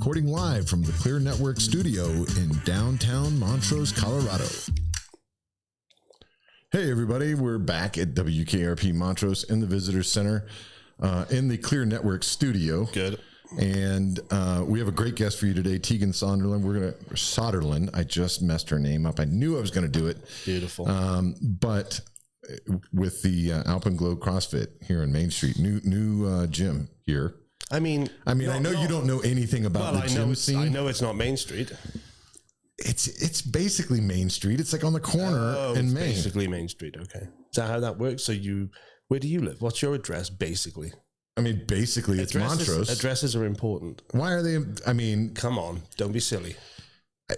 recording live from the Clear Network studio in downtown Montrose, Colorado. Hey, everybody. We're back at WKRP Montrose in the Visitor Center in the Clear Network studio. Good. And we have a great guest for you today, Tegan Soderlind. Soderlind. I just messed her name up. I knew I was going to do it. Beautiful. But with the Alpenglow CrossFit here on Main Street, new gym here. I know you don't know anything about the gym scene. I know it's not Main Street. It's basically Main Street. It's like on the corner in Main. Basically Main Street. Okay. Is that how that works? So where do you live? What's your address? Basically. Basically it's Montrose. Addresses are important. Why are they? Come on, don't be silly.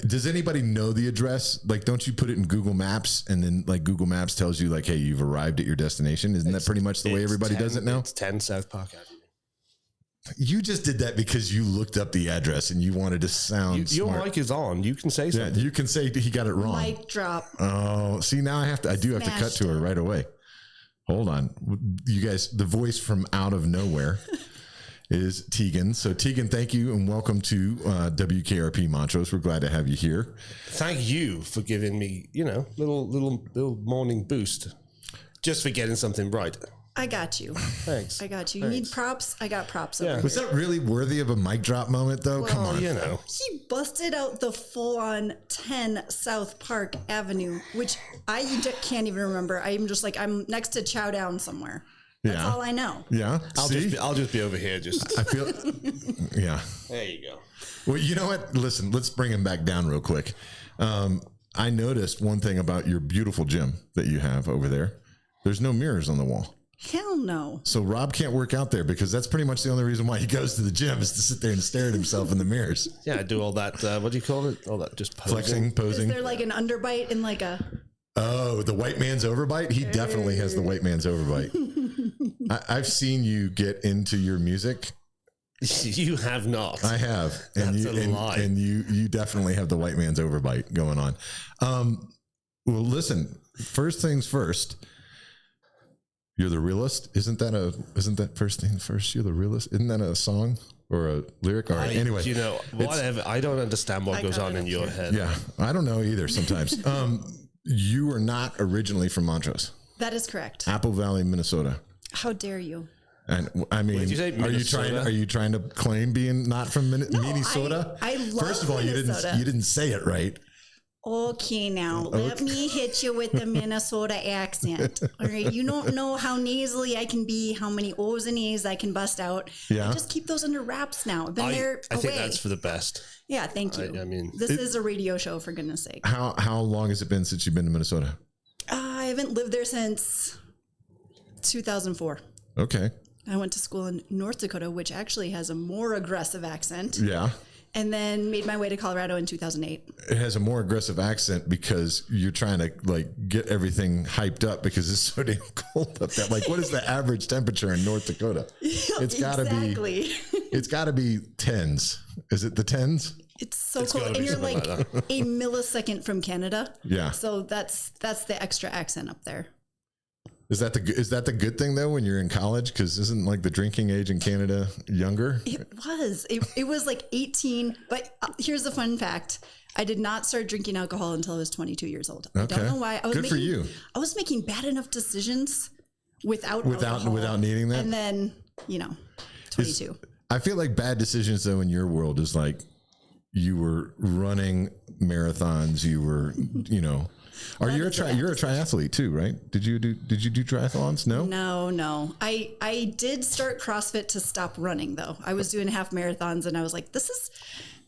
Does anybody know the address? Like, don't you put it in Google Maps and then like Google Maps tells you like, hey, you've arrived at your destination? Isn't that pretty much the way everybody does it now? It's 10 South Park Avenue. You just did that because you looked up the address and you wanted to sound smart. Your mic is on. You can say something. Yeah, you can say he got it wrong. Mic drop. Oh, see, now I do have to cut to her right away. Hold on. You guys, the voice from out of nowhere is Tegan. So Tegan, thank you and welcome to WKRP Montrose. We're glad to have you here. Thank you for giving me, little morning boost just for getting something right. I got you. Thanks. I got you. You need props? I got props. Yeah. Was that really worthy of a mic drop moment, though? Well, come on. He busted out the full-on 10 South Park Avenue, which I can't even remember. I'm just like, I'm next to Chow Down somewhere. That's all I know. Yeah. I'll just be over here. I feel. Yeah. There you go. Well, you know what? Listen, let's bring him back down real quick. I noticed one thing about your beautiful gym that you have over there. There's no mirrors on the wall. Hell no. So Rob can't work out there because that's pretty much the only reason why he goes to the gym is to sit there and stare at himself in the mirrors. Yeah, I do all that. What do you call it? All that just posing. Is there like an underbite and like a... Oh, the white man's overbite? He definitely has the white man's overbite. I've seen you get into your music. You have not. I have. That's a lie. And you definitely have the white man's overbite going on. Well, listen, first things first. You're the realist. Isn't that first thing first? You're the realist. Isn't that a song or a lyric? All right. Anyway, whatever. I don't understand what goes on in your head. Yeah, I don't know either. Sometimes. You are not originally from Montrose. That is correct. Apple Valley, Minnesota. How dare you? And are you trying to claim being not from Minnesota? I love First of all, Minnesota. you didn't say it right. Okay, now let me hit you with the Minnesota accent. All right, you don't know how nasally I can be, how many O's and A's I can bust out. Yeah, I just keep those under wraps now. I've been there. I think that's for the best. Yeah, thank you. This is a radio show, for goodness sake. How long has it been since you've been to Minnesota? I haven't lived there since 2004. Okay. I went to school in North Dakota, which actually has a more aggressive accent. Yeah. And then made my way to Colorado in 2008. It has a more aggressive accent because you're trying to get everything hyped up because it's so damn cold up there. Like, what is the average temperature in North Dakota? It's got to be. It's got to be tens. Is it the tens? It's so cold, and you're like a millisecond from Canada. Yeah. So that's the extra accent up there. Is that the good thing though when you're in college? Because isn't like the drinking age in Canada younger? It was. It was like 18. But here's the fun fact: I did not start drinking alcohol until I was 22 years old. Okay. I don't know why. Good for you. I was making bad enough decisions without needing that, and then 22. I feel like bad decisions though in your world is like you were running marathons. You were you're a triathlete too, right? Did you do triathlons? No. I did start CrossFit to stop running though. I was doing half marathons and I was like, this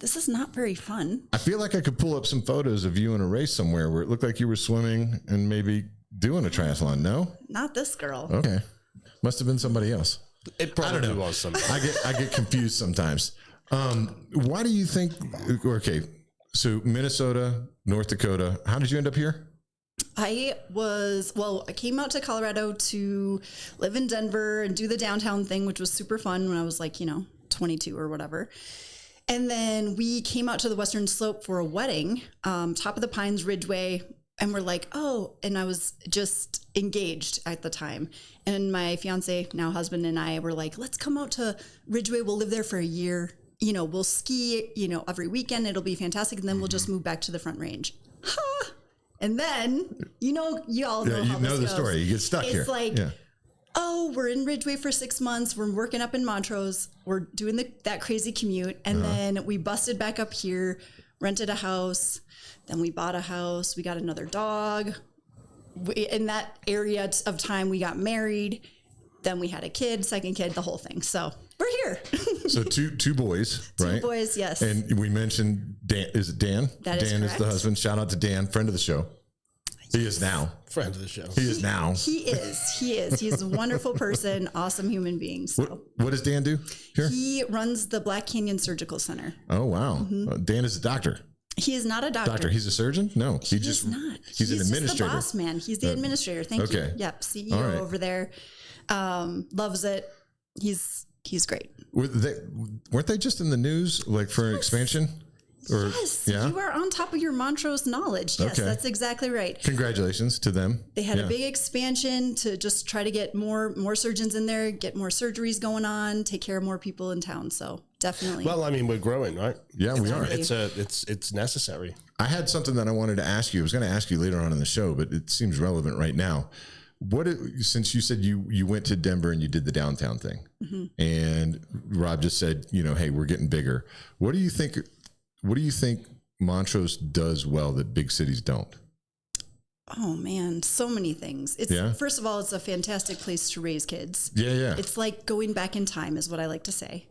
is not very fun. I feel like I could pull up some photos of you in a race somewhere where it looked like you were swimming and maybe doing a triathlon. No? Not this girl. Okay. Must have been somebody else. It probably was somebody. I get confused sometimes. Why do you think, okay, so Minnesota, North Dakota, how did you end up here? I came out to Colorado to live in Denver and do the downtown thing, which was super fun when I was 22 or whatever. And then we came out to the Western Slope for a wedding, top of the Pines Ridgeway. And we're like, oh, and I was just engaged at the time. And my fiance, now husband, and I were like, let's come out to Ridgeway. We'll live there for a year. we'll ski, every weekend. It'll be fantastic. And then we'll just move back to the Front Range. And then, you all know how this the goes. story. You get stuck here. It's like, oh, we're in Ridgeway for 6 months. We're working up in Montrose. We're doing that crazy commute. And then we busted back up here, rented a house. Then we bought a house. We got another dog. In that area of time, we got married. Then we had a kid, second kid, the whole thing. So we're here. So two boys, right? 2 boys, yes. And we mentioned Dan. Is it Dan? That is Dan correct. is the husband. Shout out to Dan, friend of the show. He is now. Friend of the show. He is now. He is. He's a wonderful person, awesome human being. So What does Dan do here? he runs the Black Canyon Surgical Center. Oh, wow. Dan is a doctor. He is not a doctor. He's a surgeon? No, He's not. He's an administrator. Just the boss man. He's the administrator. Thank you. Okay. Yep. CEO All right. over there. Loves it. He's great. Weren't they just in the news like for an expansion? Or, Yes. yeah? You are on top of your Montrose knowledge. Yes, Okay. that's exactly right. Congratulations to them. They had Yeah. a big expansion to just try to get more surgeons in there, get more surgeries going on, take care of more people in town. So definitely. Well, I mean, we're growing, right? Yeah, we are. Exactly. It's necessary. I had something that I wanted to ask you. I was going to ask you later on in the show, but it seems relevant right now. Since you said you went to Denver and you did the downtown thing, and Rob just said, hey, we're getting bigger. What do you think Montrose does well that big cities don't? Oh man, so many things. First of all, it's a fantastic place to raise kids. Yeah. It's like going back in time is what I like to say.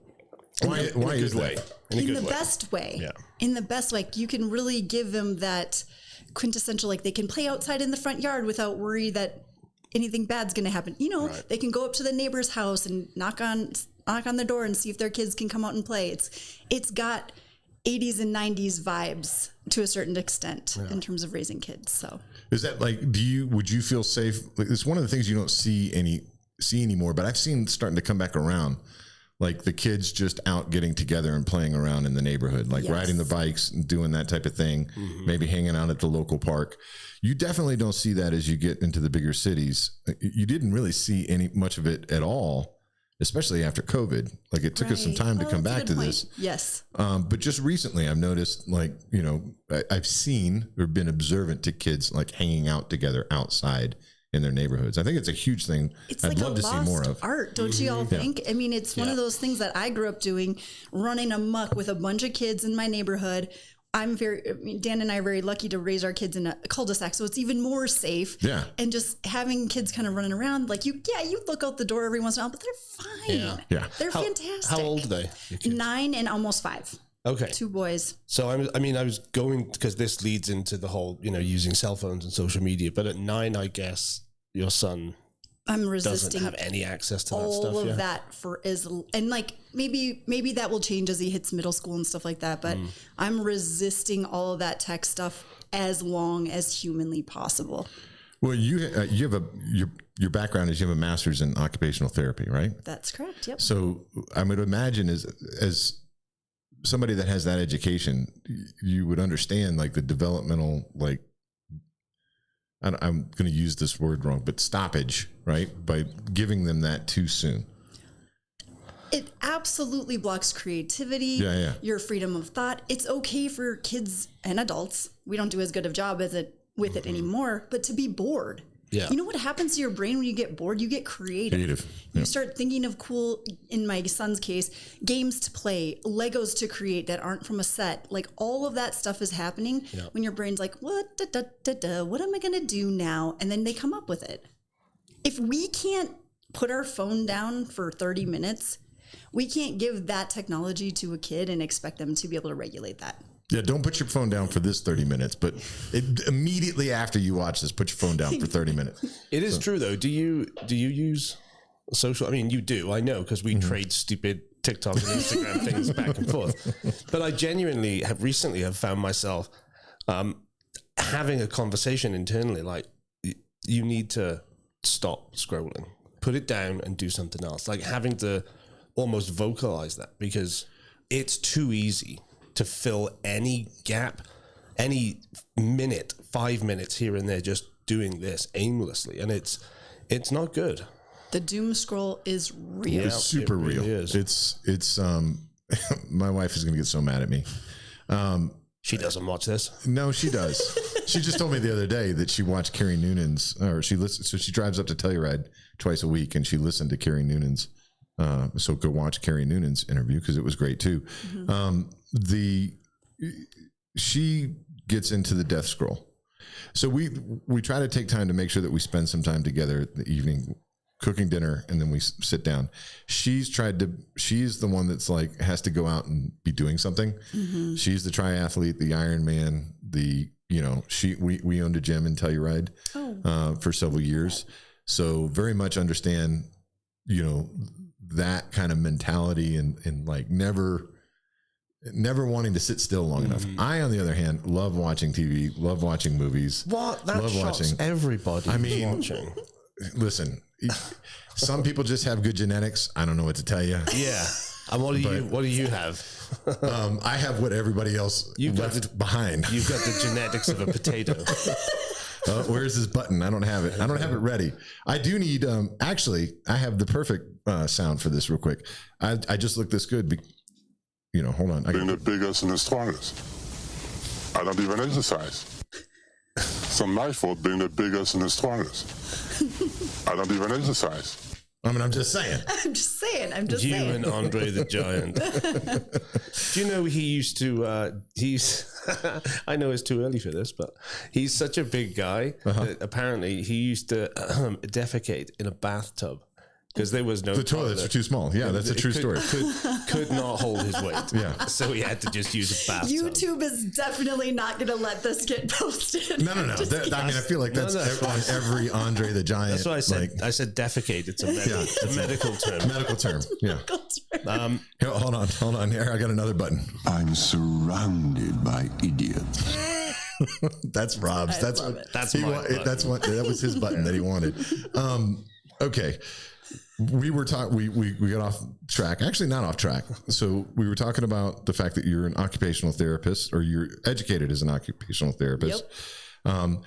Why is that? In the best way. Yeah. In the best way. You can really give them that quintessential, like they can play outside in the front yard without worry that anything bad's going to happen. They can go up to the neighbor's house and knock on the door and see if their kids can come out and play. It's got 80s and 90s vibes to a certain extent in terms of raising kids. So is that like, would you feel safe? Like, it's one of the things you don't see anymore, but I've seen starting to come back around. Like the kids just out getting together and playing around in the neighborhood, like riding the bikes and doing that type of thing, maybe hanging out at the local park. You definitely don't see that as you get into the bigger cities. You didn't really see much of it at all, especially after COVID. Like it took us some time to come back to this. Yes. But just recently I've noticed I've seen or been observant to kids like hanging out together outside in their neighborhoods. I think it's a huge thing. I'd love to see more of art. Don't you all think? I mean, it's one of those things that I grew up doing, running amok with a bunch of kids in my neighborhood. Dan and I are very lucky to raise our kids in a cul-de-sac, so it's even more safe. Yeah. And just having kids kind of running around, like you look out the door every once in a while, but they're fine. Yeah. They're fantastic. How old are they? 9 and almost 5. Okay. 2 boys. So I was going, because this leads into the whole, using cell phones and social media. But at 9, I guess your son I'm resisting doesn't have any access to that all stuff. of that and like maybe that will change as he hits middle school and stuff like that. But I'm resisting all of that tech stuff as long as humanly possible. Well, you have your background is you have a master's in occupational therapy, right? That's correct. Yep. So I would imagine as somebody that has that education, you would understand like the developmental, like, I'm going to use this word wrong, but stoppage, right? By giving them that too soon. It absolutely blocks creativity, your freedom of thought. It's okay for kids and adults. We don't do as good of a job with it anymore, but to be bored. Yeah. You know what happens to your brain when you get bored? You get creative. You start thinking of cool, in my son's case, games to play, Legos to create that aren't from a set. Like all of that stuff is happening when your brain's like, what am I going to do now? And then they come up with it. If we can't put our phone down for 30 minutes, we can't give that technology to a kid and expect them to be able to regulate that. Yeah, don't put your phone down for this 30 minutes, but immediately after you watch this, put your phone down for 30 minutes. It is true though. Do you use social? I mean, you do. I know because we trade stupid TikTok and Instagram things back and forth. But I genuinely have recently found myself having a conversation internally, like you need to stop scrolling, put it down, and do something else. Like having to almost vocalize that because it's too easy to fill any gap, any minute, 5 minutes here and there, just doing this aimlessly. And it's not good. The doom scroll is real. It's super it really real. is. It's my wife is going to get so mad at me. She doesn't watch this. No, she does. She just told me the other day that she watched Carrie Noonan's, or she listens. So she drives up to Telluride twice a week, and she listened to Carrie Noonan's. So go watch Carrie Noonan's interview because it was great too. She gets into the death scroll. So we try to take time to make sure that we spend some time together in the evening, cooking dinner, and then we sit down. She's the one that's like, has to go out and be doing something. She's the triathlete, the Ironman, we owned a gym in Telluride for several years. So very much understand, that kind of mentality and like never wanting to sit still long enough. I, on the other hand, love watching TV, love watching movies. What? That shocks everybody. I mean, watching. Listen, some people just have good genetics. I don't know what to tell you. Yeah. And what do you have? I have what everybody else left behind. You've got the genetics of a potato. Where's this button? I don't have it. I don't have it ready. I do need, actually, I have the perfect sound for this real quick. I just look this good. Hold on. Being the biggest and the strongest. I don't even exercise. It's my fault being the biggest and the strongest. I don't even exercise. I mean, I'm just saying. You and Andre the Giant. Do you know he used to, I know it's too early for this, but he's such a big guy that apparently he used to defecate in a bathtub. Because there was no the toilets are too small. Yeah, that's a true story. Could not hold his weight. Yeah, so he had to just use a bathtub. YouTube is definitely not going to let this get posted. No. I feel like that's on every Andre the Giant. That's what I said. I said defecate. It's a medical term. Medical term. Yeah. Here, hold on. Here, I got another button. I'm surrounded by idiots. That's Rob's. That was his button that he wanted. Okay. We were talking, we got off track, actually not off track. So we were talking about the fact that you're an occupational therapist, or you're educated as an occupational therapist. Yep.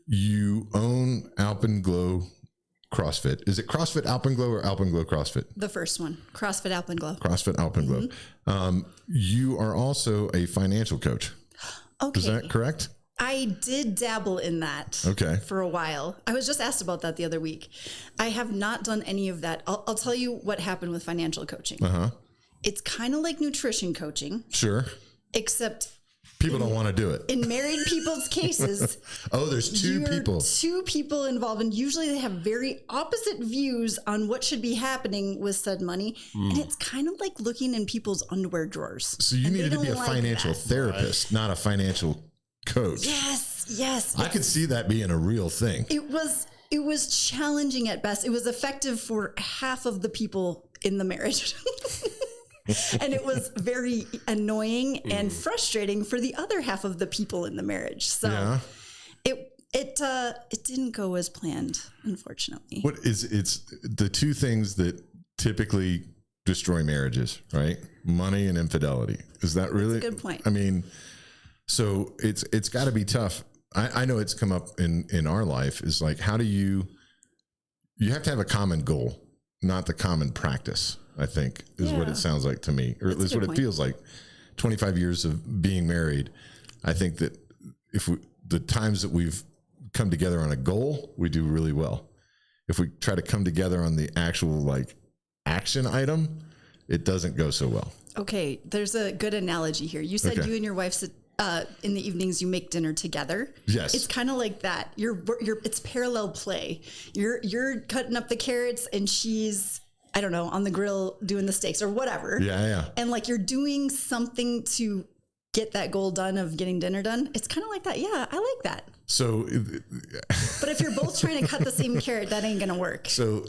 You own Alpenglow CrossFit. Is it CrossFit Alpenglow or Alpenglow CrossFit? The first one, CrossFit Alpenglow. CrossFit Alpenglow. You are also a financial coach. Okay. Is that correct? I did dabble in that for a while. I was just asked about that the other week. I have not done any of that. I'll tell you what happened with financial coaching. It's kind of like nutrition coaching. Sure. Except people don't want to do it. In married people's cases. There's two people involved, and usually they have very opposite views on what should be happening with said money. And it's kind of like looking in people's underwear drawers. So you needed to be a financial therapist, not a financial coach. Yes. I could see that being a real thing. It was challenging at best. It was effective for half of the people in the marriage. And it was very annoying and frustrating for the other half of the people in the marriage. So it didn't go as planned, unfortunately. It's the two things that typically destroy marriages, right? Money and infidelity. Is that really? That's a good point. I mean, so it's got to be tough. I know it's come up in our life, is like, how do you have to have a common goal, not the common practice, I think is what it sounds like to me, or at least what it feels like. 25 years of being married. I think that the times that we've come together on a goal, we do really well. If we try to come together on the actual like action item, it doesn't go so well. Okay. There's a good analogy here. You said you and your wife sit in the evenings, you make dinner together. Yes. It's kind of like that. It's parallel play. You're cutting up the carrots and she's, I don't know, on the grill doing the steaks or whatever. Yeah. And like you're doing something to get that goal done of getting dinner done. It's kind of like that. Yeah, I like that. So, but if you're both trying to cut the same carrot, that ain't going to work. So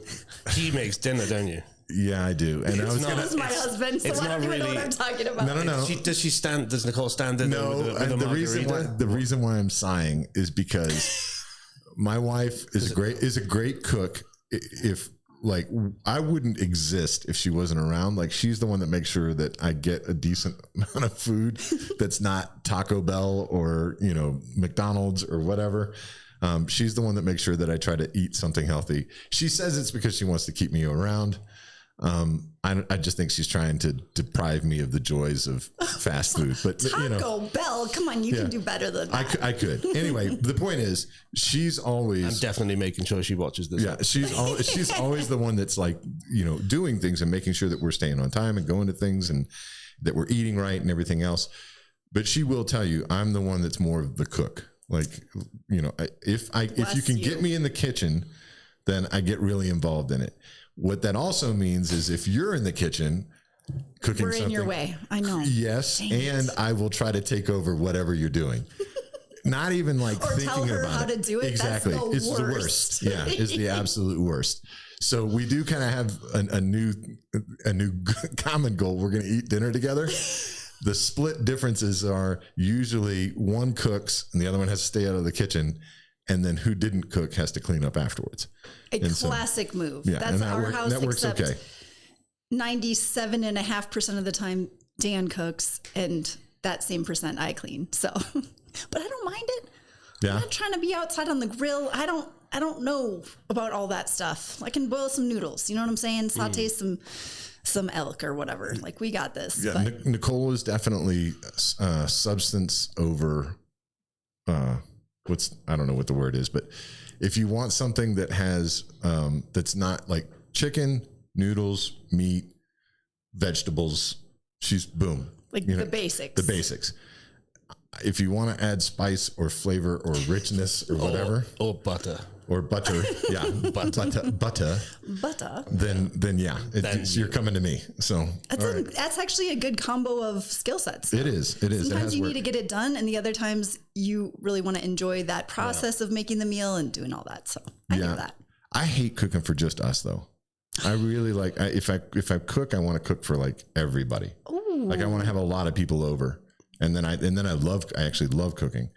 he makes dinner, don't you? Yeah, I do. And this is my husband, so I don't even know what I'm talking about. No. Does Nicole stand there? No, with the reason why I'm sighing is because my wife is a great cook. If like, I wouldn't exist if she wasn't around. Like, she's the one that makes sure that I get a decent amount of food that's not Taco Bell or, McDonald's or whatever. She's the one that makes sure that I try to eat something healthy. She says it's because she wants to keep me around. I just think she's trying to deprive me of the joys of fast food. But Taco Bell, come on, you can do better than that. I could. Anyway, the point is, she's always. I'm definitely making sure she watches this. Yeah, she's always the one that's like, doing things and making sure that we're staying on time and going to things and that we're eating right and everything else. But she will tell you, I'm the one that's more of the cook. Like, if you can get me in the kitchen, then I get really involved in it. What that also means is if you're in the kitchen cooking We're something, in your way. I know. Yes, Dang and it. I will try to take over whatever you're doing. Not even like Or thinking tell her about how to do it. Exactly, That's the it's the worst. Yeah, it's the absolute worst. So we do kind of have a new common goal. We're going to eat dinner together. The split differences are usually one cooks and the other one has to stay out of the kitchen. And then who didn't cook has to clean up afterwards. A classic move. Yeah, That's and that our house. that works except okay. 97.5% of the time Dan cooks and that same percent I clean. So, but I don't mind it. Yeah. I'm not trying to be outside on the grill. I don't know about all that stuff. I can boil some noodles. You know what I'm saying? Saute some elk or whatever. Like we got this. Yeah, But Nicole is definitely substance over. I don't know what the word is, but if you want something that has that's not like chicken, noodles, meat, vegetables, she's boom. like the basics. The basics. If you want to add spice or flavor or richness or whatever, Or butter. or butter, yeah, butter, then yeah, you're coming to me. So That's actually a good combo of skill sets. it is. Sometimes you need to get it done, and the other times you really want to enjoy that process of making the meal and doing all that. So I do that. I hate cooking for just us though. I really like if I cook, I want to cook for like everybody. Ooh. Like I want to have a lot of people over, and then I actually love cooking.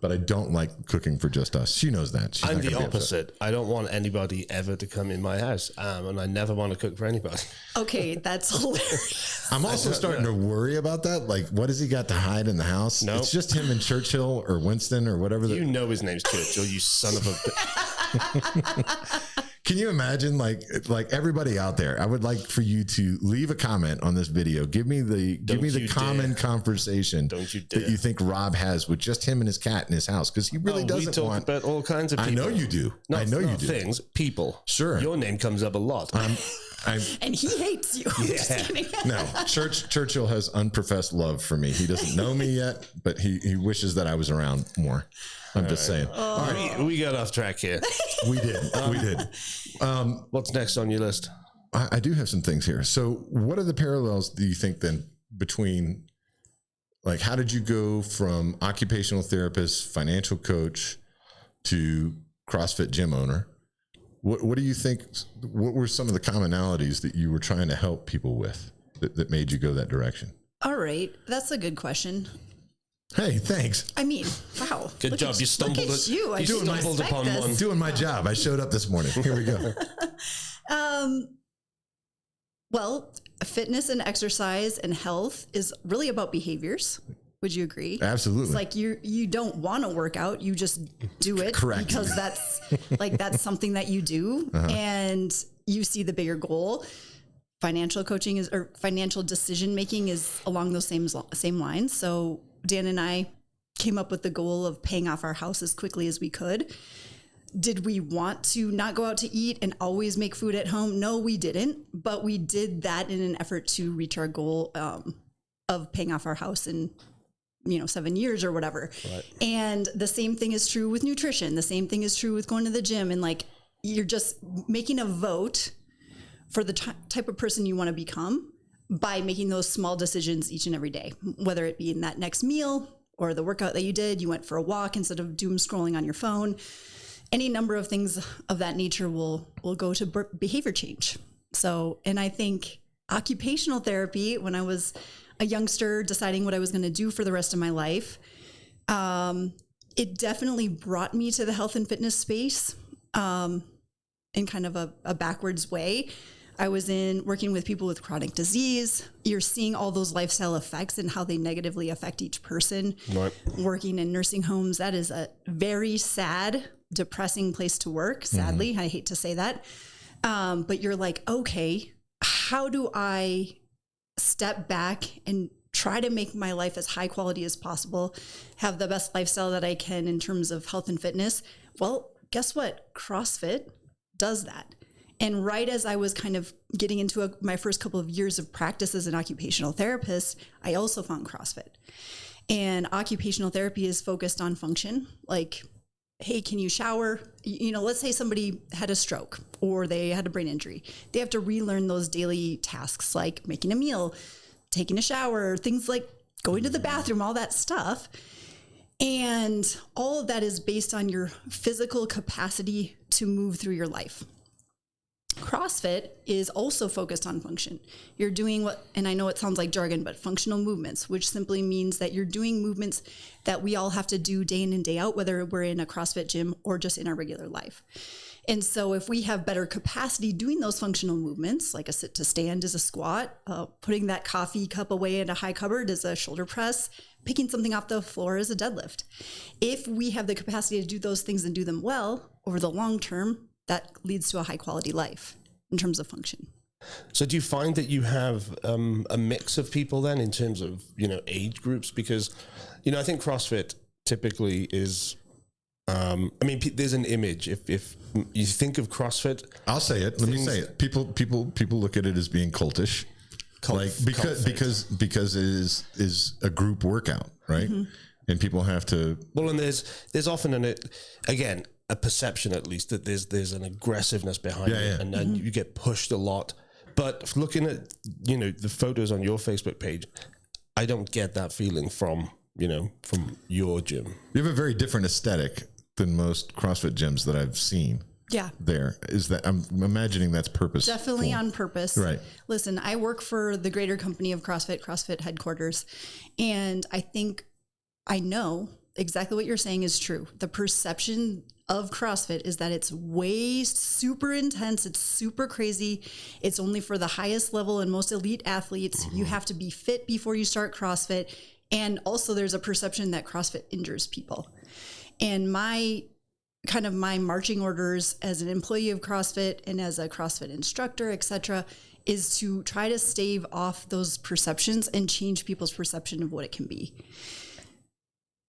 But I don't like cooking for just us. She knows that. She's I'm not the gonna be upset. opposite. I don't want anybody ever to come in my house, and I never want to cook for anybody. Okay, that's hilarious. I'm also starting to worry about that. Like, what has he got to hide in the house? Nope. It's just him and Churchill or Winston or whatever. You know his name's Churchill, you son of a... Can you imagine, like everybody out there? I would like for you to leave a comment on this video. Give me the common conversation Don't you dare. that you think Rob has with just him and his cat in his house, because he really We doesn't talk want. about all kinds of people. I know you do. I know you do. Things, people. Sure. Your name comes up a lot. And he hates you. I'm just kidding. No, Churchill has unprofessed love for me. He doesn't know me yet, but he wishes that I was around more. I'm just saying. All right, we got off track here. We did. What's next on your list? I do have some things here. So what are the parallels do you think then between, like, how did you go from occupational therapist, financial coach to CrossFit gym owner? What do you think, what were some of the commonalities that you were trying to help people with that made you go that direction? All right, that's a good question. Hey, thanks. I mean, wow. Good job. You stumbled. Look at you. I didn't stumbled expect upon this. one. Doing my job. I showed up this morning. Here we go. Well, fitness and exercise and health is really about behaviors. Would you agree? Absolutely. It's like you don't want to work out, you just do it. Correct. Because that's something that you do, and you see the bigger goal. Financial coaching or financial decision making is along those same lines. So Dan and I came up with the goal of paying off our house as quickly as we could. Did we want to not go out to eat and always make food at home? No, we didn't. But we did that in an effort to reach our goal of paying off our house in 7 years or whatever. Right. And the same thing is true with nutrition. The same thing is true with going to the gym. And like, you're just making a vote for the type of person you want to become by making those small decisions each and every day, whether it be in that next meal or the workout that you did, you went for a walk instead of doom scrolling on your phone. Any number of things of that nature will go to behavior change. So, and I think occupational therapy, when I was a youngster deciding what I was going to do for the rest of my life, it definitely brought me to the health and fitness space in kind of a backwards way. I was working with people with chronic disease. You're seeing all those lifestyle effects and how they negatively affect each person. Right. Working in nursing homes, that is a very sad, depressing place to work. Sadly, I hate to say that. But you're like, okay, how do I step back and try to make my life as high quality as possible, have the best lifestyle that I can in terms of health and fitness? Well, guess what? CrossFit does that. And right as I was kind of getting into my first couple of years of practice as an occupational therapist, I also found CrossFit. And occupational therapy is focused on function. Like, hey, can you shower? You know, let's say somebody had a stroke or they had a brain injury. They have to relearn those daily tasks like making a meal, taking a shower, things like going to the bathroom, all that stuff. And all of that is based on your physical capacity to move through your life. CrossFit is also focused on function. You're doing what, and I know it sounds like jargon, but functional movements, which simply means that you're doing movements that we all have to do day in and day out, whether we're in a CrossFit gym or just in our regular life. And so if we have better capacity doing those functional movements, like a sit to stand is a squat, putting that coffee cup away in a high cupboard is a shoulder press, picking something off the floor is a deadlift. If we have the capacity to do those things and do them well over the long term, that leads to a high quality life in terms of function. So do you find that you have a mix of people then in terms of, you know, age groups? Because, you know, I think CrossFit typically is, I mean, there's an image. If you think of CrossFit, I'll say it. Let me say it. People look at it as being cultish, because it is a group workout, right? Mm-hmm. And people have to. Well, and there's often again a perception, at least, that there's an aggressiveness behind it, and then you get pushed a lot. But looking at, you know, the photos on your Facebook page, I don't get that feeling from your gym. You have a very different aesthetic than most CrossFit gyms that I've seen. Yeah. There is that. I'm imagining that's purposeful. Definitely on purpose. Right. Listen, I work for the greater company of CrossFit headquarters. And I know exactly what you're saying is true. The perception of CrossFit is that it's way super intense. It's super crazy. It's only for the highest level and most elite athletes. Mm-hmm. You have to be fit before you start CrossFit. And also there's a perception that CrossFit injures people. And my marching orders as an employee of CrossFit and as a CrossFit instructor, etc., is to try to stave off those perceptions and change people's perception of what it can be.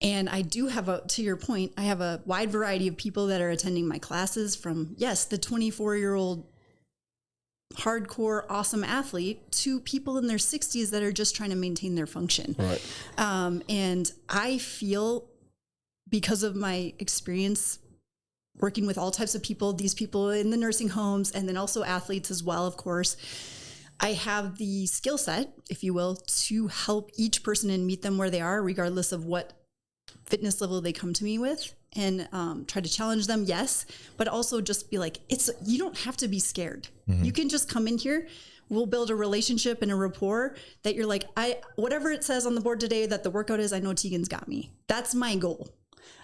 And I do have to your point, I have a wide variety of people that are attending my classes, from, yes, the 24-year-old hardcore, awesome athlete, to people in their 60s that are just trying to maintain their function. Right. And I feel, because of my experience working with all types of people, these people in the nursing homes, and then also athletes as well, of course, I have the skill set, if you will, to help each person and meet them where they are, regardless of what fitness level they come to me with, and try to challenge them, yes, but also just be like, you don't have to be scared. Mm-hmm. You can just come in here. We'll build a relationship and a rapport that you're like, whatever it says on the board today that the workout is, I know Tegan's got me. That's my goal.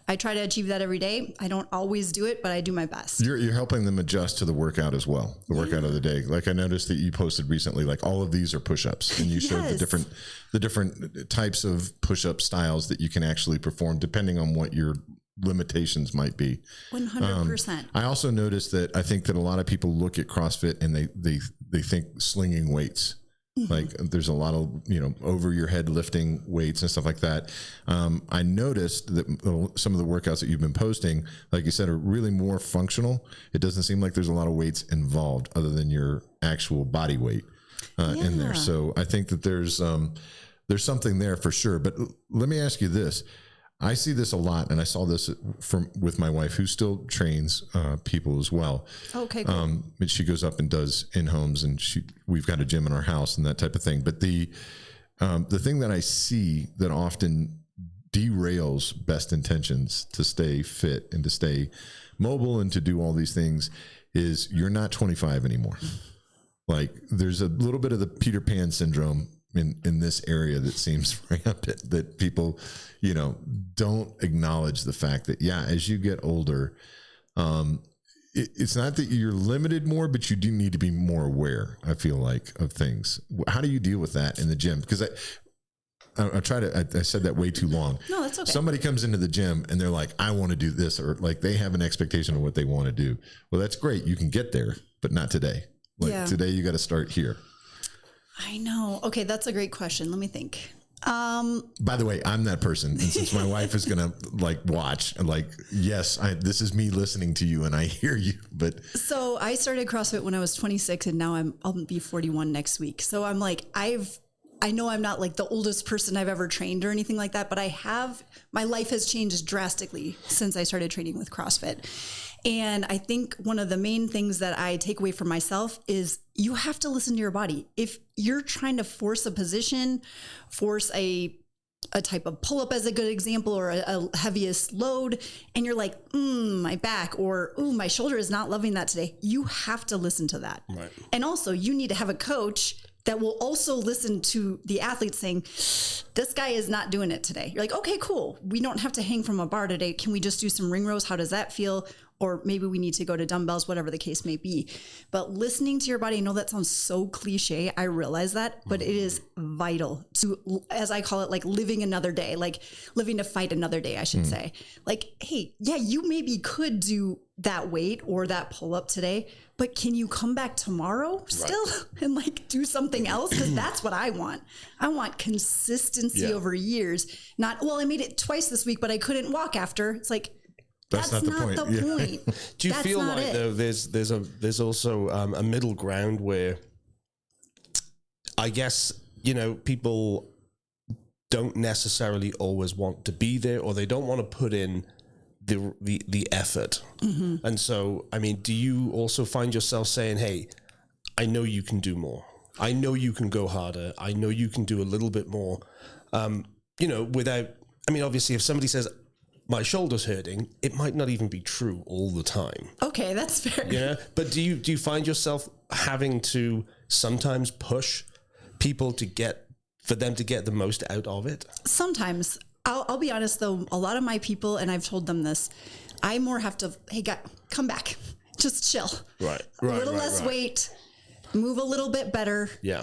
I try to achieve that every day. I don't always do it, but I do my best. You're helping them adjust to the workout as well, the workout of the day. Like I noticed that you posted recently, like all of these are push-ups, and you showed the different types of push-up styles that you can actually perform depending on what your limitations might be. 100%. I also noticed that I think that a lot of people look at CrossFit and they think slinging weights. Mm-hmm. Like there's a lot of, over your head lifting weights and stuff like that. I noticed that some of the workouts that you've been posting, like you said, are really more functional. It doesn't seem like there's a lot of weights involved other than your actual body weight in there. So I think that there's something there for sure. But let me ask you this. I see this a lot, and I saw this with my wife, who still trains people as well. Okay, cool. She goes up and does in-homes, and we've got a gym in our house and that type of thing. But the thing that I see that often derails best intentions to stay fit and to stay mobile and to do all these things is you're not 25 anymore. Like there's a little bit of the Peter Pan syndrome in this area that seems rampant, that people, don't acknowledge the fact that, as you get older, it's not that you're limited more, but you do need to be more aware, I feel like, of things. How do you deal with that in the gym? Because I said that way too long. No, that's okay. Somebody comes into the gym and they're like, I want to do this, or like they have an expectation of what they want to do. Well, that's great. You can get there, but not today. Like today you got to start here. I know. Okay. That's a great question. Let me think. By the way, I'm that person. And since my wife is going to like watch and like, yes, this is me listening to you and I hear you, but. So I started CrossFit when I was 26 and now I'll be 41 next week. So I'm like, I know I'm not like the oldest person I've ever trained or anything like that, but my life has changed drastically since I started training with CrossFit. And I think one of the main things that I take away from myself is you have to listen to your body. If you're trying to force a position, force a type of pull-up as a good example, or a heaviest load, and you're like, my back, or, my shoulder is not loving that today, you have to listen to that. Right. And also you need to have a coach that will also listen to the athlete saying, this guy is not doing it today. You're like, okay, cool. We don't have to hang from a bar today. Can we just do some ring rows? How does that feel? Or maybe we need to go to dumbbells, whatever the case may be. But listening to your body, I know that sounds so cliche. I realize that, but it is vital to, as I call it, like living another day, like living to fight another day, I should say. Like, hey, yeah, you maybe could do that weight or that pull up today, but can you come back tomorrow still and like do something else? Because that's what I want. I want consistency over years. Not, well, I made it twice this week, but I couldn't walk after. It's like, that's not the point. Do you feel like though there's also a middle ground where I guess, people don't necessarily always want to be there, or they don't want to put in the effort. And so, I mean, do you also find yourself saying, hey, I know you can do more. I know you can go harder. I know you can do a little bit more, without, I mean, obviously if somebody says, my shoulder's hurting, it might not even be true all the time. Okay, that's fair. Yeah, but do you find yourself having to sometimes push people for them to get the most out of it? Sometimes. I'll be honest though, a lot of my people, and I've told them this, I more have to, hey, come back, just chill. Right. A little less weight, move a little bit better. Yeah.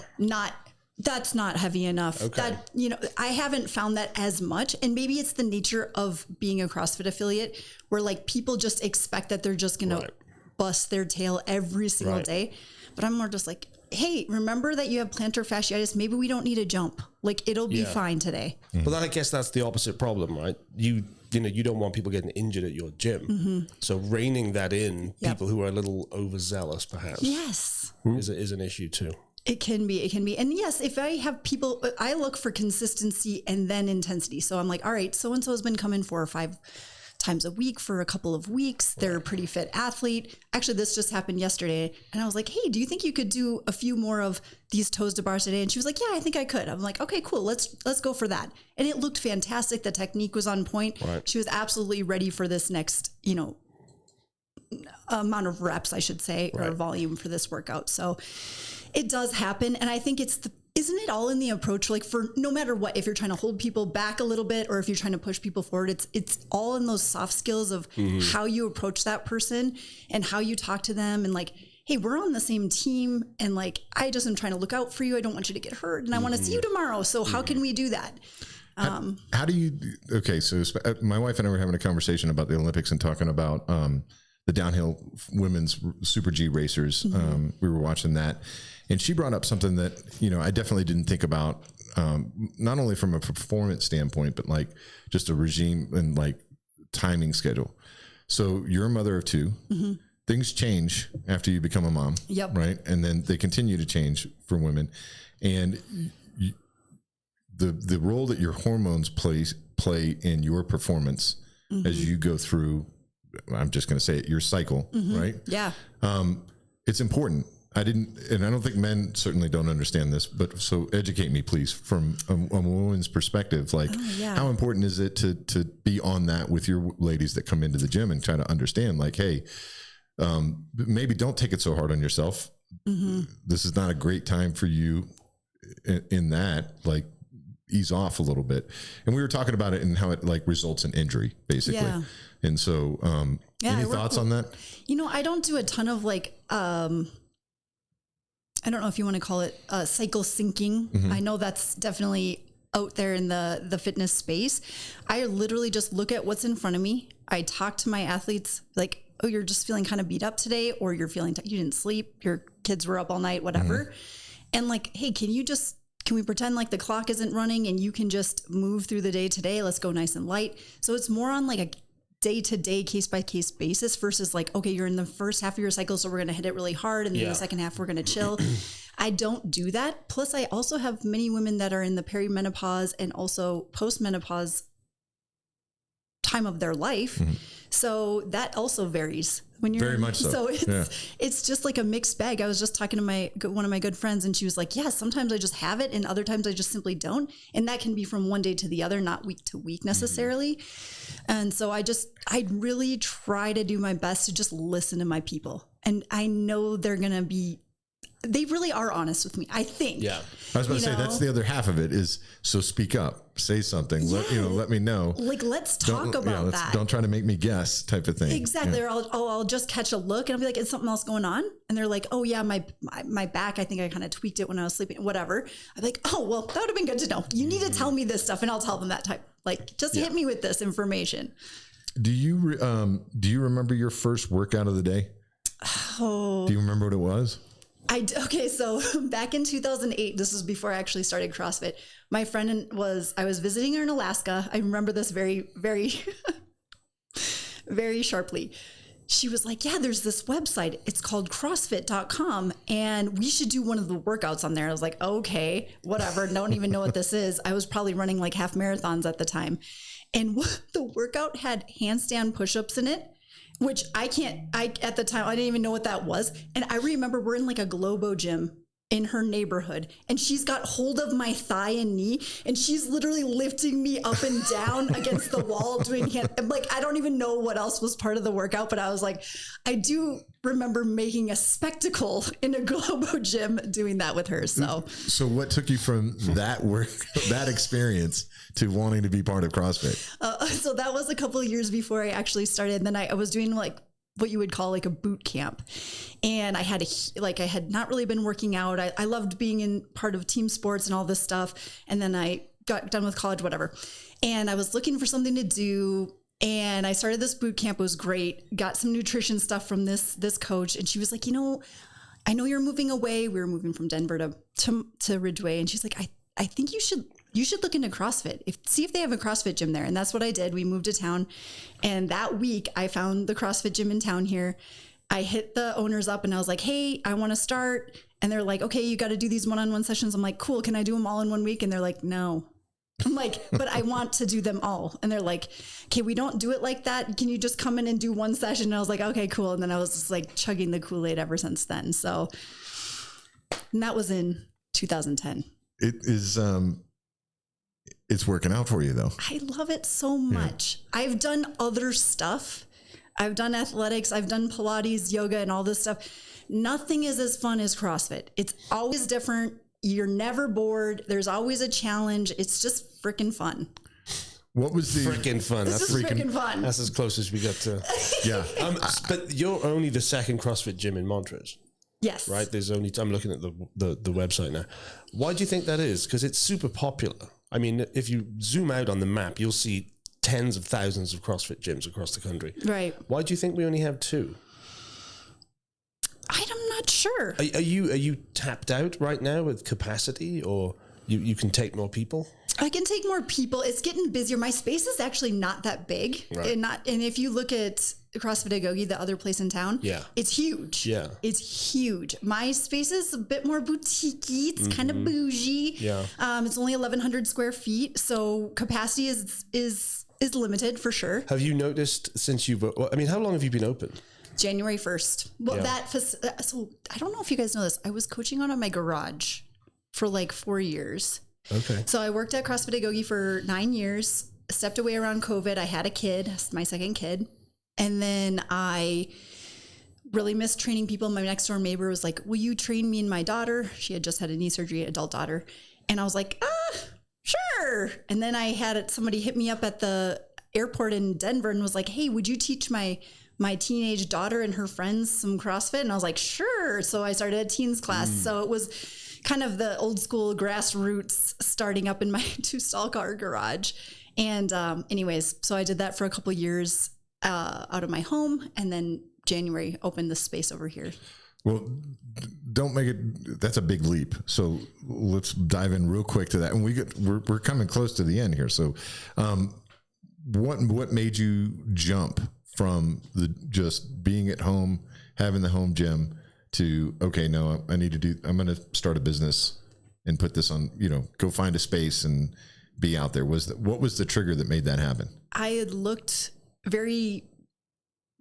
That's not heavy enough. Okay. That, I haven't found that as much. And maybe it's the nature of being a CrossFit affiliate where like people just expect that they're just going to bust their tail every single day. But I'm more just like, hey, remember that you have plantar fasciitis. Maybe we don't need a jump. Like it'll be fine today. Well, then I guess that's the opposite problem, right? You don't want people getting injured at your gym. So reining that in, people who are a little overzealous perhaps. Yes. Is an issue too. It can be. And yes, if I have people, I look for consistency and then intensity. So I'm like, all right, so-and-so has been coming 4 or 5 times a week for a couple of weeks. They're a pretty fit athlete. Actually, this just happened yesterday. And I was like, hey, do you think you could do a few more of these toes to bars today? And she was like, yeah, I think I could. I'm like, okay, cool. Let's go for that. And it looked fantastic. The technique was on point. Right. She was absolutely ready for this next, amount of reps, I should say, or volume for this workout. So it does happen. And I think isn't it all in the approach? Like for no matter what, if you're trying to hold people back a little bit, or if you're trying to push people forward, it's all in those soft skills of how you approach that person and how you talk to them. And like, hey, we're on the same team. And like, I just am trying to look out for you. I don't want you to get hurt and I want to see you tomorrow. So how can we do that? How do you, okay. So my wife and I were having a conversation about the Olympics and talking about, the downhill women's super G racers. We were watching that. And she brought up something that, I definitely didn't think about, not only from a performance standpoint, but like just a regime and like timing schedule. So you're a mother of 2. Things change after you become a mom. Yep. Right. And then they continue to change for women. And the role that your hormones play in your performance as you go through, I'm just going to say it, your cycle, right? Yeah. It's important. And I don't think men certainly don't understand this, but so educate me, please, from a woman's perspective. Like, how important is it to be on that with your ladies that come into the gym and try to understand, like, hey, maybe don't take it so hard on yourself. This is not a great time for you in that, like, ease off a little bit. And we were talking about it and how it like results in injury, basically. Yeah. And so, any thoughts on that? I don't do a ton of like, I don't know if you want to call it cycle syncing. I know that's definitely out there in the fitness space. I literally just look at what's in front of me. I talk to my athletes like, oh, you're just feeling kind of beat up today, or you're feeling, you didn't sleep, your kids were up all night, whatever. And like, hey, can we pretend like the clock isn't running and you can just move through the day today? Let's go nice and light. So it's more on like a day-to-day, case-by-case basis versus like, okay, you're in the first half of your cycle, so we're going to hit it really hard, and then the second half we're going to chill. I don't do that. Plus, I also have many women that are in the perimenopause and also postmenopause time of their life. So that also varies when you're very much so. So it's just like a mixed bag. I was just talking to one of my good friends, and she was like, yeah, sometimes I just have it and other times I just simply don't. And that can be from one day to the other, not week to week necessarily. And so I really try to do my best to just listen to my people. And I know they really are honest with me, I think. Yeah. I was about to say, that's the other half of it is, so speak up, say something, let me know. Like, let's talk about that. Don't try to make me guess type of thing. Exactly. Or I'll just catch a look and I'll be like, is something else going on? And they're like, oh yeah, my back, I think I kind of tweaked it when I was sleeping, whatever. I'm like, oh, well, that would have been good to know. You need to tell me this stuff, and I'll tell them that type. Like, just hit me with this information. Do you remember your first workout of the day? Oh. Do you remember what it was? Okay, so back in 2008, this was before I actually started CrossFit. My friend I was visiting her in Alaska. I remember this very, very, very sharply. She was like, yeah, there's this website. It's called CrossFit.com, and we should do one of the workouts on there. I was like, okay, whatever. Don't even know what this is. I was probably running like half marathons at the time. And the workout had handstand push-ups in it, which at the time, I didn't even know what that was. And I remember we're in like a Globo gym in her neighborhood, and she's got hold of my thigh and knee, and she's literally lifting me up and down against the wall doing like, I don't even know what else was part of the workout, but I was like, I do remember making a spectacle in a Globo gym doing that with her. So what took you from that experience to wanting to be part of CrossFit? So that was a couple of years before I actually started. And then I was doing like what you would call like a boot camp. And I had not really been working out. I loved being in part of team sports and all this stuff. And then I got done with college, whatever. And I was looking for something to do. And I started this boot camp. It was great. Got some nutrition stuff from this coach. And she was like, I know you're moving away. We were moving from Denver to Ridgeway. And she's like, I think you should look into CrossFit. See if they have a CrossFit gym there. And that's what I did. We moved to town. And that week I found the CrossFit gym in town here. I hit the owners up and I was like, hey, I want to start. And they're like, okay, you got to do these one-on-one sessions. I'm like, cool. Can I do them all in 1 week? And they're like, no. I'm like, but I want to do them all. And they're like, okay, we don't do it like that. Can you just come in and do one session? And I was like, okay, cool. And then I was just like chugging the Kool-Aid ever since then. So, and that was in 2010. It is, it's working out for you though. I love it so much. Yeah. I've done other stuff. I've done athletics. I've done Pilates, yoga, and all this stuff. Nothing is as fun as CrossFit. It's always different. You're never bored. There's always a challenge. It's just freaking fun. What was the freaking fun? That's freaking fun. That's as close as we got to. Yeah. But you're only the second CrossFit gym in Montrose. Yes. Right. There's only. I'm looking at the website now. Why do you think that is? Because it's super popular. I mean, if you zoom out on the map, you'll see tens of thousands of CrossFit gyms across the country. Right. Why do you think we only have 2? I'm not sure. Are you tapped out right now with capacity, or you can take more people? I can take more people. It's getting busier. My space is actually not that big. Right. And if you look at CrossFit Alpenglow, the other place in town, it's huge. Yeah. It's huge. My space is a bit more boutique-y. It's kind of bougie. Yeah. It's only 1,100 square feet. So capacity is limited for sure. Have you noticed since how long have you been open? January 1st. Well, so I don't know if you guys know this. I was coaching out of my garage for like 4 years. Okay. So I worked at CrossFit Alpenglow for 9 years, stepped away around COVID. I had a kid, my second kid. And then I really missed training people. My next door neighbor was like, will you train me and my daughter? She had just had a knee surgery, adult daughter. And I was like, sure. And then I had somebody hit me up at the airport in Denver and was like, hey, would you teach my teenage daughter and her friends some CrossFit? And I was like, sure. So I started a teens class. So it was kind of the old school grassroots starting up in my 2-stall car garage. And anyways, so I did that for a couple years out of my home, and then January opened the space over here. Well, don't make it. That's a big leap. So let's dive in real quick to that. And we're coming close to the end here. So, what made you jump from just being at home, having the home gym, to okay, no, I'm going to start a business and put this on. Go find a space and be out there. What was the trigger that made that happen? I had looked very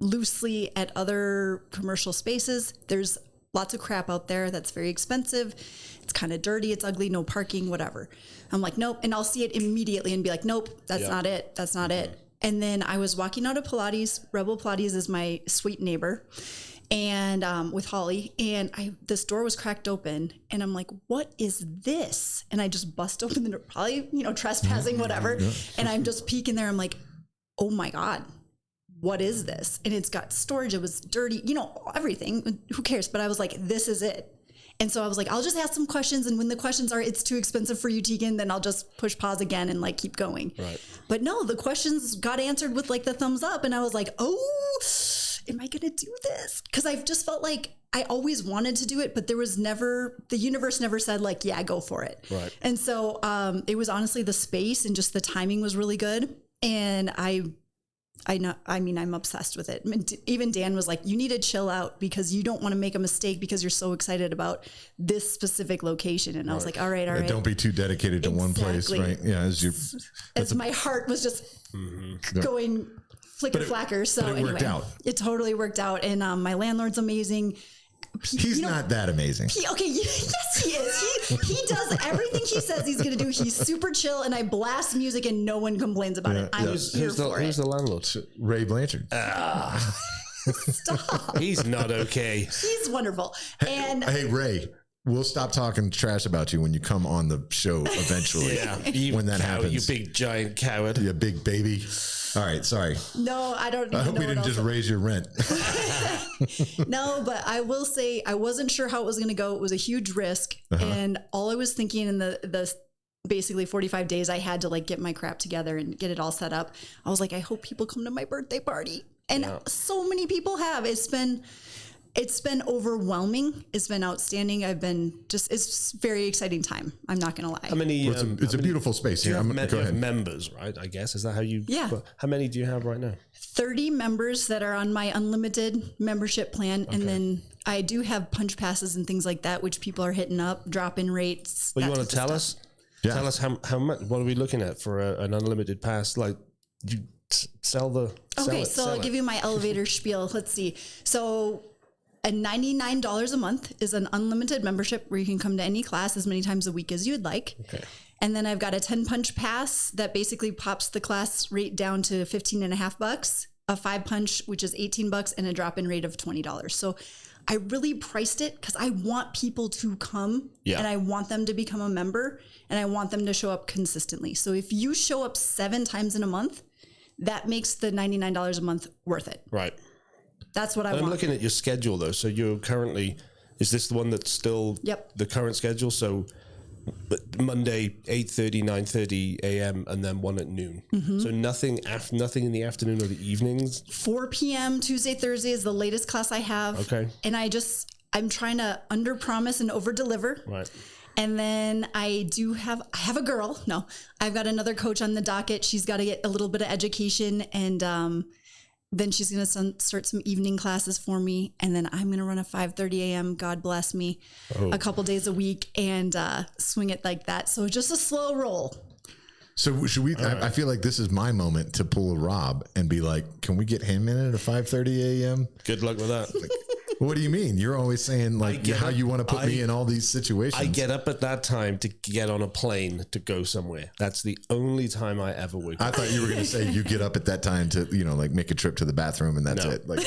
loosely at other commercial spaces. There's lots of crap out there that's very expensive. It's kind of dirty. It's ugly. No parking, whatever. I'm like, nope. And I'll see it immediately and be like, nope, that's not it. That's not it. And then I was walking out of Pilates. Rebel Pilates is my sweet neighbor. And with Holly, and this door was cracked open, and I'm like, what is this? And I just bust open the door, probably, trespassing, whatever. Yeah. And I'm just peeking there. I'm like, oh my God, what is this? And it's got storage. It was dirty, everything. Who cares? But I was like, this is it. And so I was like, I'll just ask some questions. And when the questions are, it's too expensive for you, Tegan, then I'll just push pause again and like keep going. Right. But no, the questions got answered with like the thumbs up. And I was like, oh, am I going to do this? Because I've just felt like I always wanted to do it, but the universe never said like, yeah, go for it. Right. And so it was honestly the space and just the timing was really good. And I'm obsessed with it. Even Dan was like, you need to chill out because you don't want to make a mistake because you're so excited about this specific location. And I was like, all right. Don't be too dedicated to one place, right? Yeah. As my heart was just going flicker-flacker. So it worked out. It totally worked out. And my landlord's amazing. He's not that amazing. Yes, he is. He does everything he says he's going to do. He's super chill, and I blast music, and no one complains about it. I'm here for it. Who's the landlord? Ray Blanchard. Stop. He's not okay. He's wonderful. And hey, Ray, we'll stop talking trash about you when you come on the show eventually. When that happens. You big giant coward. You big baby. All right, sorry. No, I don't. I hope we didn't just raise your rent. No, but I will say I wasn't sure how it was going to go. It was a huge risk, and all I was thinking in the basically 45 days I had to like get my crap together and get it all set up. I was like, I hope people come to my birthday party, and so many people have. It's been overwhelming. It's been outstanding. It's a very exciting time. I'm not going to lie. How many? It's a beautiful space. You have members, right? I guess. Is that how you? Yeah. How many do you have right now? 30 members that are on my unlimited membership plan. Okay. And then I do have punch passes and things like that, which people are hitting up, drop-in rates. Well, you want to tell us? Yeah. Tell us how much, what are we looking at for an unlimited pass? Like you sell I'll give you my elevator spiel. Let's see. So $99 a month is an unlimited membership where you can come to any class as many times a week as you'd like. Okay. And then I've got a 10 punch pass that basically pops the class rate down to $15.50, a 5 punch, which is $18, and a drop-in rate of $20. So I really priced it because I want people to come and I want them to become a member and I want them to show up consistently. So if you show up 7 times in a month, that makes the $99 a month worth it. Right. That's what I want. I'm looking at your schedule though. So you're currently, is this the one that's still the current schedule? So Monday, 8:30, 9:30 a.m. and then one at noon. Mm-hmm. So nothing in the afternoon or the evenings? 4 p.m. Tuesday, Thursday is the latest class I have. Okay. And I'm trying to under promise and over deliver. Right. And then I have a girl. No, I've got another coach on the docket. She's got to get a little bit of education and, then she's going to start some evening classes for me. And then I'm going to run a 5:30 a.m. God bless me a couple days a week and swing it like that. So just a slow roll. So should we, I feel like this is my moment to pull a Rob and be like, can we get him in at a 5:30 a.m.? Good luck with that. What do you mean? You're always saying like how you want to put me in all these situations. I get up at that time to get on a plane to go somewhere. That's the only time I ever wake up. I thought you were going to say you get up at that time to, like make a trip to the bathroom and that's it. Like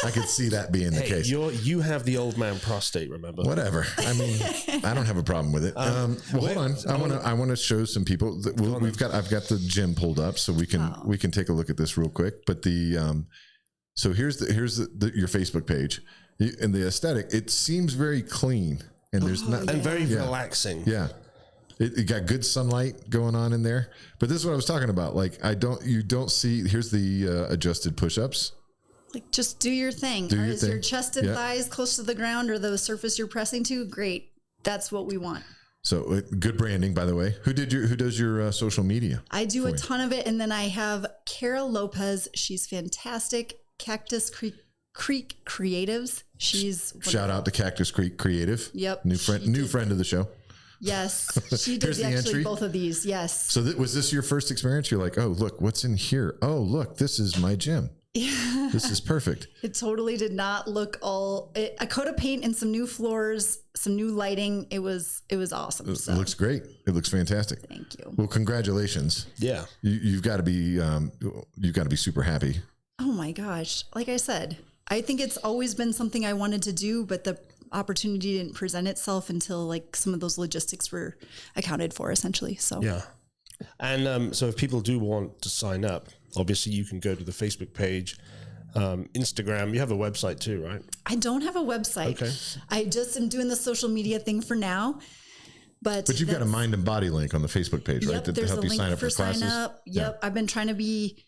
I could see that being the case. You have the old man prostate, remember? Whatever. I mean, I don't have a problem with it. Well, hold on. I want to show some people. I've got the gym pulled up so we can take a look at this real quick. But so here's your Facebook page. And the aesthetic, it seems very clean. and there's not and very relaxing. Yeah. It got good sunlight going on in there. But this is what I was talking about. Like, you don't see, here's the adjusted push-ups. Like, just do your thing. Is your chest and thighs close to the ground or the surface you're pressing to? Great. That's what we want. So good branding, by the way. Who does your social media? I do a ton of it. And then I have Kara Lopez. She's fantastic. Cactus Creek Creatives. Shout out to Cactus Creek Creative. Yep. New friend of the show. Yes. She did actually both of these. Yes. So was this your first experience? You're like, oh, look, what's in here? Oh, look, this is my gym. Yeah. This is perfect. It totally did not look a coat of paint and some new floors, some new lighting. It was awesome. It looks great. It looks fantastic. Thank you. Well, congratulations. Yeah. You've got to be super happy. Oh my gosh. Like I said, I think it's always been something I wanted to do, but the opportunity didn't present itself until like some of those logistics were accounted for essentially. So yeah. And so if people do want to sign up, obviously you can go to the Facebook page, Instagram. You have a website too, right? I don't have a website. Okay. I just am doing the social media thing for now. But you've got a mind and body link on the Facebook page, right? Yep, To help you sign up for classes. Yep. Yeah. I've been trying to be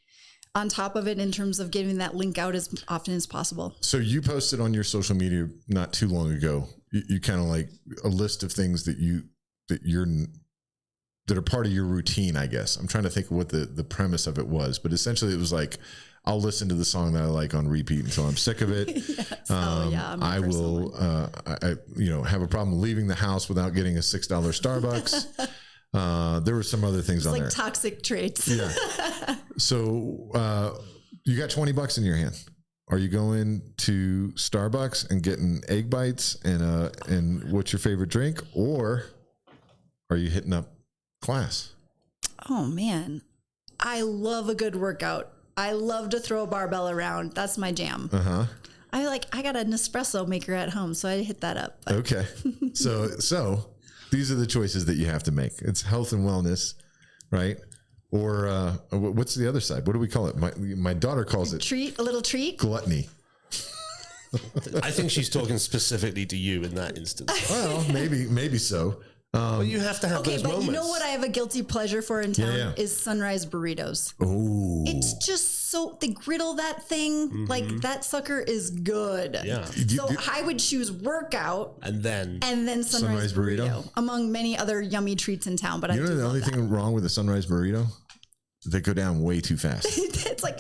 on top of it in terms of getting that link out as often as possible. So you posted on your social media not too long ago, you kind of like a list of things that are part of your routine, I guess. I'm trying to think of what the premise of it was, but essentially it was like, I'll listen to the song that I like on repeat until I'm sick of it. Yes. I will, have a problem leaving the house without getting a $6 Starbucks. There were some other things on there. Like toxic traits. Yeah. So, you got $20 in your hand. Are you going to Starbucks and getting egg bites and what's your favorite drink? Or are you hitting up class? Oh man. I love a good workout. I love to throw a barbell around. That's my jam. Uh-huh. I got an espresso maker at home, so I hit that up. But. Okay. So these are the choices that you have to make. It's health and wellness, right? Or what's the other side? What do we call it? My daughter calls it a little treat. Gluttony. I think she's talking specifically to you in that instance. Well, maybe so. Well, you have to have those moments. You know what I have a guilty pleasure for in town is sunrise burritos. Oh, it's just so they griddle that thing like that sucker is good. Yeah. So I would choose workout and then sunrise burrito among many other yummy treats in town. But the only thing wrong with a sunrise burrito, they go down way too fast. It's like,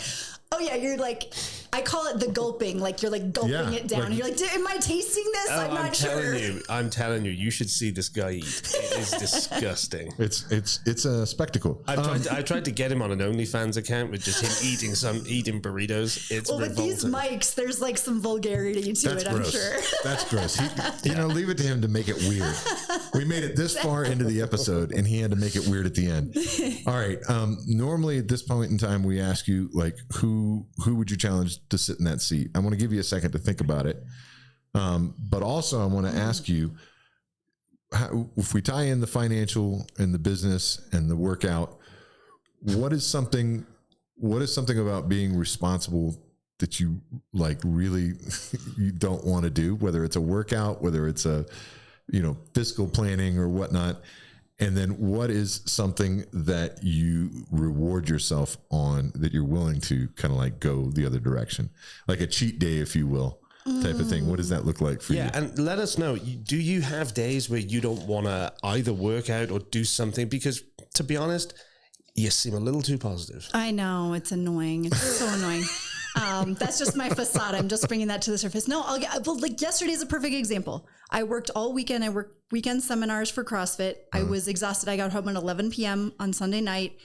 oh yeah, you're like, I call it the gulping. Like you're like gulping it down. Like, you're like, am I tasting this? I'm not sure. I'm telling you, you should see this guy eat. It is disgusting. It's a spectacle. I tried to get him on an OnlyFans account with just him eating burritos. It's revolting. With these mics, there's like some vulgarity to it. I'm sure. That's gross. Leave it to him to make it weird. We made it this far into the episode, and he had to make it weird at the end. All right. Normally at this point in time, we ask you like, who would you challenge to sit in that seat? I want to give you a second to think about it. But also I want to ask you, if we tie in the financial and the business and the workout, what is something about being responsible that you like really you don't want to do, whether it's a workout, whether it's a, fiscal planning or whatnot. And then what is something that you reward yourself on that you're willing to kind of like go the other direction? Like a cheat day, if you will, type of thing. What does that look like for you? Yeah, and let us know. Do you have days where you don't want to either work out or do something? Because to be honest, you seem a little too positive. I know. It's annoying. It's so annoying. That's just my facade. I'm just bringing that to the surface. No, like yesterday is a perfect example. I worked all weekend. I worked weekend seminars for CrossFit. I was exhausted. I got home at 11 p.m. on Sunday night.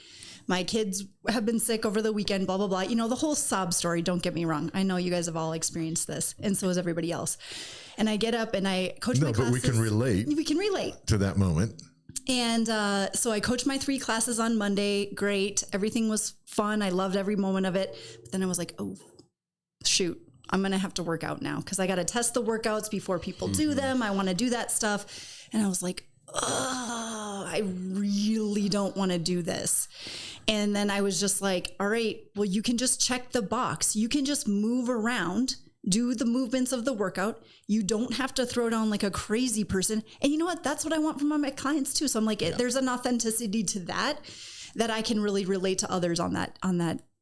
My kids have been sick over the weekend, blah, blah, blah. The whole sob story. Don't get me wrong. I know you guys have all experienced this, and so has everybody else. And I get up and I coach my classes. No, but we can relate. We can relate to that moment. And so I coached my 3 classes on Monday. Great. Everything was fun. I loved every moment of it. But then I was like, oh, shoot. I'm going to have to work out now because I got to test the workouts before people do them. I want to do that stuff. And I was like, oh, I really don't want to do this. And then I was just like, all right, well, you can just check the box. You can just move around. do the movements of the workout. You don't have to throw down like a crazy person. And you know what? That's what I want from my clients too. So I'm like, there's an authenticity to that I can really relate to others on that.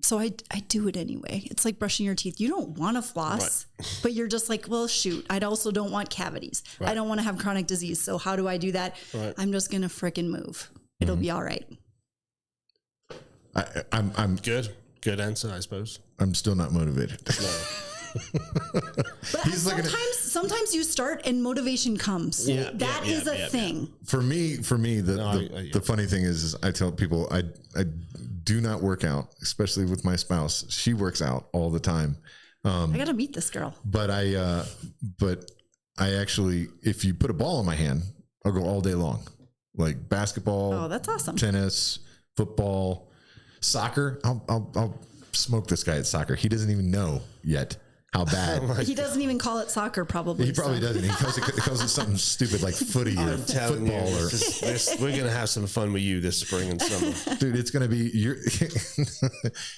So I do it anyway. It's like brushing your teeth. You don't want to floss, but you're just like, well, shoot, I also don't want cavities. Right. I don't want to have chronic disease. So how do I do that? Right. I'm just going to frickin' move. It'll be all right. I'm good answer, I suppose. I'm still not motivated. No. But sometimes you start and motivation comes. That is a thing. For me, the funny thing is I tell people I do not work out, especially with my spouse. She works out all the time. I got to meet this girl. But I actually, if you put a ball in my hand, I'll go all day long, like basketball. Oh, that's awesome. Tennis, football, soccer. I'll smoke this guy at soccer. He doesn't even know yet how bad. He doesn't even call it soccer, probably. He probably doesn't. He calls it something stupid like footy or football. We're going to have some fun with you this spring and summer. Dude, it's going to be,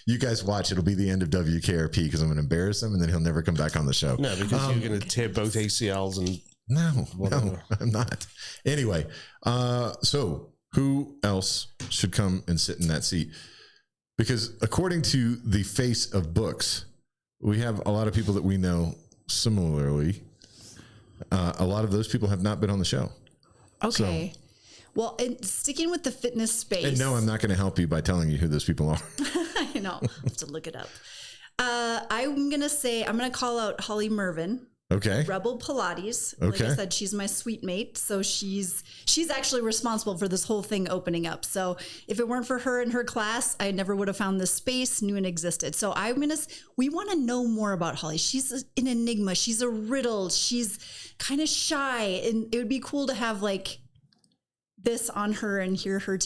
you guys watch, it'll be the end of WKRP because I'm going to embarrass him and then he'll never come back on the show. No, because you're going to tear both ACLs and No, I'm not. Anyway, so who else should come and sit in that seat? Because according to the face of books, we have a lot of people that we know similarly. A lot of those people have not been on the show. Okay. So, well, sticking with the fitness space. And no, I'm not going to help you by telling you who those people are. I know. I have to look it up. I'm going to call out Holly Mervin. Okay. Rebel Pilates. Like I said, she's my suite mate. So she's actually responsible for this whole thing opening up. So if it weren't for her and her class, I never would have found this space, knew it existed. So we want to know more about Holly. She's an enigma. She's a riddle. She's kind of shy. And it would be cool to have like this on her and hear her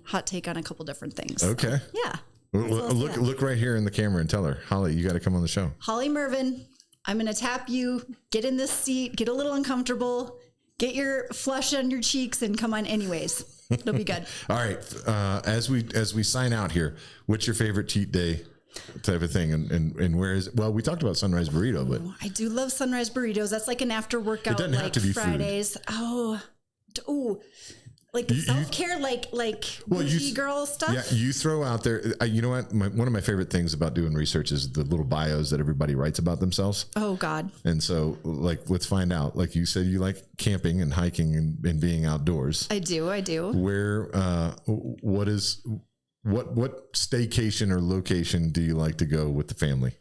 hot take on a couple different things. Okay. Yeah. Look right here in the camera and tell her, Holly, you got to come on the show. Holly Mervin. I'm going to tap you, get in this seat, get a little uncomfortable, get your flush on your cheeks and come on anyways. It'll be good. All right. As we sign out here, what's your favorite cheat day type of thing? And where is it? Well, we talked about Sunrise Burrito, but I do love Sunrise Burritos. That's like an after workout, it doesn't have to be Fridays. Food. Oh, like the self-care, like bougie girl stuff. Yeah, you throw out there. You know what? One of my favorite things about doing research is the little bios that everybody writes about themselves. Oh God! And so, let's find out. Like you said, you like camping and hiking and being outdoors. I do. Where? What staycation or location do you like to go with the family?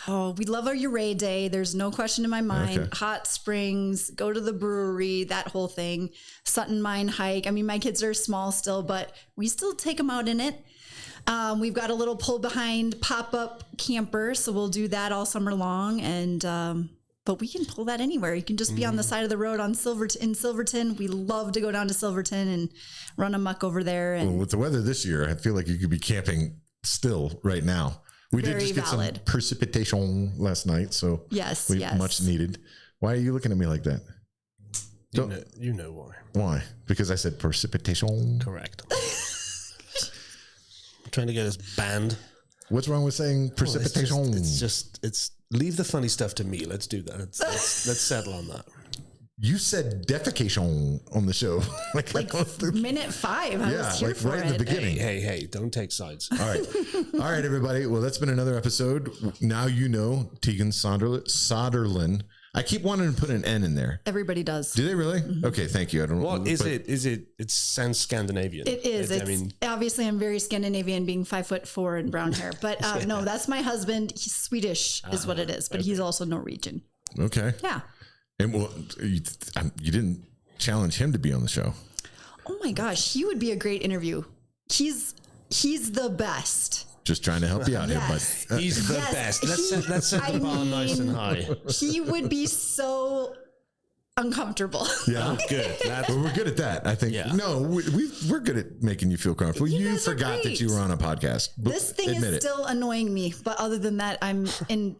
Oh, we love our Ouray Day. There's no question in my mind. Okay. Hot springs, go to the brewery, that whole thing. Sutton Mine hike. I mean, my kids are small still, but we still take them out in it. We've got a little pull behind pop-up camper, so we'll do that all summer long. And but we can pull that anywhere. You can just be on the side of the road in Silverton. We love to go down to Silverton and run amok over there. And well, with the weather this year, I feel like you could be camping still right now. We did just get some precipitation last night, so yes, much needed. Why are you looking at me like that? You know why. Why? Because I said precipitation. Correct. I'm trying to get us banned. What's wrong with saying precipitation? It's leave the funny stuff to me. Let's do that. Let's settle on that. You said defecation on the show. like minute 5. I was here for right in the beginning. Hey, don't take sides. All right, everybody. Well, that's been another episode. Now you know Tegan Soderlind. I keep wanting to put an N in there. Everybody does. Do they really? Mm-hmm. Okay, thank you. I don't know. What is it? It sounds Scandinavian. It is. Obviously I'm very Scandinavian being 5'4" and brown hair. But no, that's my husband. He's Swedish is what it is, but he's also Norwegian. Okay. Yeah. And well, you didn't challenge him to be on the show. Oh my gosh, he would be a great interview. He's the best. Just trying to help you out here, bud. He's the best. Let's set the bar nice and high. He would be so uncomfortable. Yeah, good. Well, we're good at that. I think. Yeah. No, we're good at making you feel comfortable. You forgot that you were on a podcast. This thing is still annoying me, but other than that, I'm in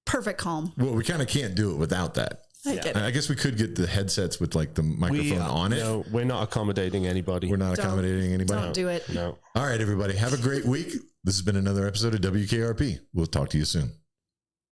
perfect calm. Well, we kind of can't do it without that. I guess we could get the headsets with like the microphone on it. No, we're not accommodating anybody. Don't do it. No. All right, everybody. Have a great week. This has been another episode of WKRP. We'll talk to you soon.